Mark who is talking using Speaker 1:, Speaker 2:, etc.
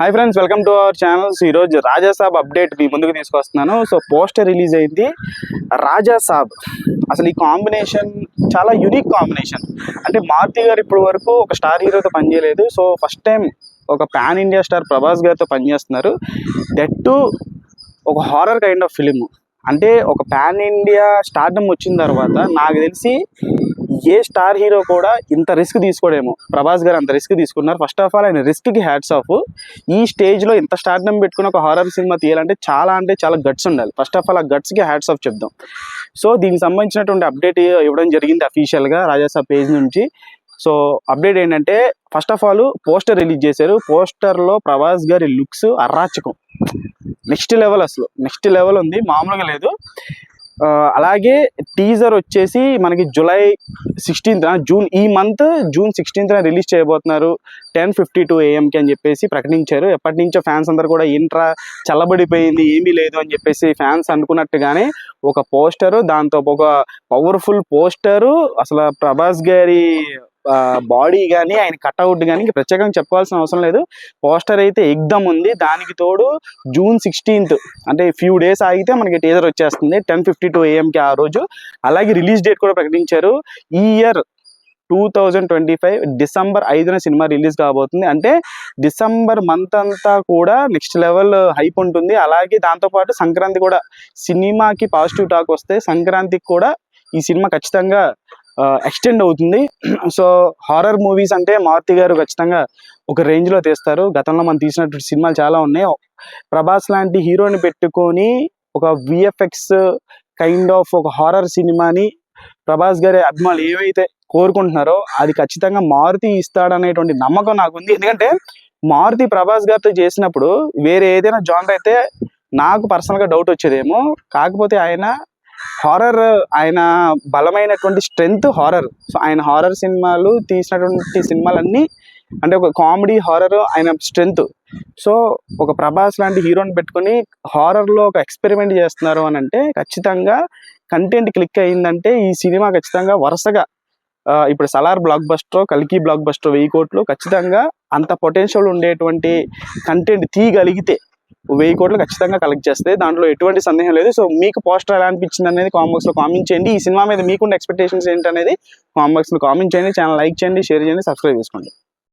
Speaker 1: Hi friends, welcome to our channels. ఈరోజు Raja Saab update మీ ముందుకు తీసుకొస్తున్నాను. సో పోస్టర్ రిలీజ్ అయింది రాజాసాబ్. అసలు ఈ కాంబినేషన్ చాలా యూనిక్ కాంబినేషన్. అంటే మారుతి గారు ఇప్పటి వరకు ఒక స్టార్ హీరోతో పనిచేయలేదు. సో ఫస్ట్ టైం ఒక పాన్ ఇండియా స్టార్ ప్రభాస్ గారితో పనిచేస్తున్నారు. దట్ టు ఒక హారర్ కైండ్ ఆఫ్ ఫిలిం. అంటే ఒక పాన్ ఇండియా స్టార్డమ్ వచ్చిన తర్వాత నాకు తెలిసి ఏ స్టార్ హీరో కూడా ఇంత రిస్క్ తీసుకోడేమో. ప్రభాస్ గారు అంత రిస్క్ తీసుకున్నారు. ఫస్ట్ ఆఫ్ ఆల్ ఆయన రిస్క్కి హ్యాట్స్ ఆఫ్. ఈ స్టేజ్లో ఇంత స్టార్డమ్ పెట్టుకుని ఒక హారర్ సినిమా తీయాలంటే చాలా గట్స్ ఉండాలి. ఫస్ట్ ఆఫ్ ఆల్ ఆ గట్స్కి హ్యాట్స్ ఆఫ్ చెప్దాం. సో దీనికి సంబంధించినటువంటి అప్డేట్ ఇవ్వడం జరిగింది అఫీషియల్గా రాజాసాబ్ పేజ్ నుంచి. సో అప్డేట్ ఏంటంటే, first of all poster release చేశారు. పోస్టర్లో ప్రభాస్ గారి లుక్స్ అరాచకం, నెక్స్ట్ లెవెల్. అసలు నెక్స్ట్ లెవెల్ ఉంది, మామూలుగా లేదు. అలాగే టీజర్ వచ్చేసి మనకి జూలై 16th ఈ మంత్ జూన్ 16th రిలీజ్ చేయబోతున్నారు 10:52 AM అని చెప్పేసి ప్రకటించారు. ఎప్పటి నుంచో ఫ్యాన్స్ అందరు కూడా ఇంట్రా చల్లబడిపోయింది, ఏమీ లేదు అని చెప్పేసి ఫ్యాన్స్ అనుకున్నట్టుగానే ఒక పోస్టరు, దాంతో ఒక పవర్ఫుల్ పోస్టరు. అసలు ప్రభాస్ గారి బాడీ కానీ ఆయన కట్అవుట్ కానీ ప్రత్యేకంగా చెప్పుకోవాల్సిన అవసరం లేదు. పోస్టర్ అయితే ఎగ్దమ్ ఉంది. దానికి తోడు జూన్ 16th అంటే ఫ్యూ డేస్ ఆగితే మనకి టీజర్ వచ్చేస్తుంది 10:52 AM ఆ రోజు. అలాగే రిలీజ్ డేట్ కూడా ప్రకటించారు. ఈ ఇయర్ 2025 December 5న సినిమా రిలీజ్ కాబోతుంది. అంటే డిసెంబర్ మంత్ అంతా కూడా నెక్స్ట్ లెవెల్ హైప్ ఉంటుంది. అలాగే దాంతోపాటు సంక్రాంతి కూడా, సినిమాకి పాజిటివ్ టాక్ వస్తే సంక్రాంతికి కూడా ఈ సినిమా ఖచ్చితంగా ఎక్స్టెండ్ అవుతుంది. సో హారర్ మూవీస్ అంటే మారుతి గారు ఖచ్చితంగా ఒక రేంజ్లో తీస్తారు. గతంలో మనం తీసినటువంటి సినిమాలు చాలా ఉన్నాయి. ప్రభాస్ లాంటి హీరోని పెట్టుకొని ఒక VFX కైండ్ ఆఫ్ ఒక హారర్ సినిమాని ప్రభాస్ గారి అభిమానులు ఏవైతే కోరుకుంటున్నారో అది ఖచ్చితంగా మారుతి ఇస్తాడనేటువంటి నమ్మకం నాకుంది. ఎందుకంటే మారుతి ప్రభాస్ గారితో చేసినప్పుడు వేరే ఏదైనా జానర్ అయితే నాకు పర్సనల్గా డౌట్ వచ్చేదేమో. కాకపోతే హారర్, ఆయన బలమైనటువంటి స్ట్రెంగ్త్ హారర్. సో ఆయన హారర్ సినిమాలు తీసినటువంటి సినిమాలన్నీ అంటే ఒక కామెడీ హారర్ ఆయన స్ట్రెంగ్త్. సో ఒక ప్రభాస్ లాంటి హీరోని పెట్టుకొని హారర్లో ఒక ఎక్స్పెరిమెంట్ చేస్తున్నారు అని అంటే ఖచ్చితంగా కంటెంట్ క్లిక్ అయిందంటే ఈ సినిమా ఖచ్చితంగా వరుసగా ఇప్పుడు సలార్ బ్లాక్ బస్టర్, కల్కి బ్లాక్ బస్టర్ 1000 కోట్లు, ఖచ్చితంగా అంత పొటెన్షియల్ ఉండేటువంటి కంటెంట్ తీయగలిగితే 1000 కోట్లు ఖచ్చితంగా కలెక్ట్ చేస్తే దాంట్లో ఎటువంటి సందేహం లేదు. సో మీకు పోస్టర్ ఎలా అనిపించింది అనేది కామెంట్ బాక్స్లో కామెంట్ చేయండి. ఈ సినిమా మీద మీకున్న ఎక్స్పెక్టేషన్స్ ఏంటనేది కామెంట్ బాక్స్లో కామెంట్ చేయండి. ఛానల్ లైక్ చేయండి, షేర్ చేయండి, సబ్స్క్రైబ్ చేసుకోండి.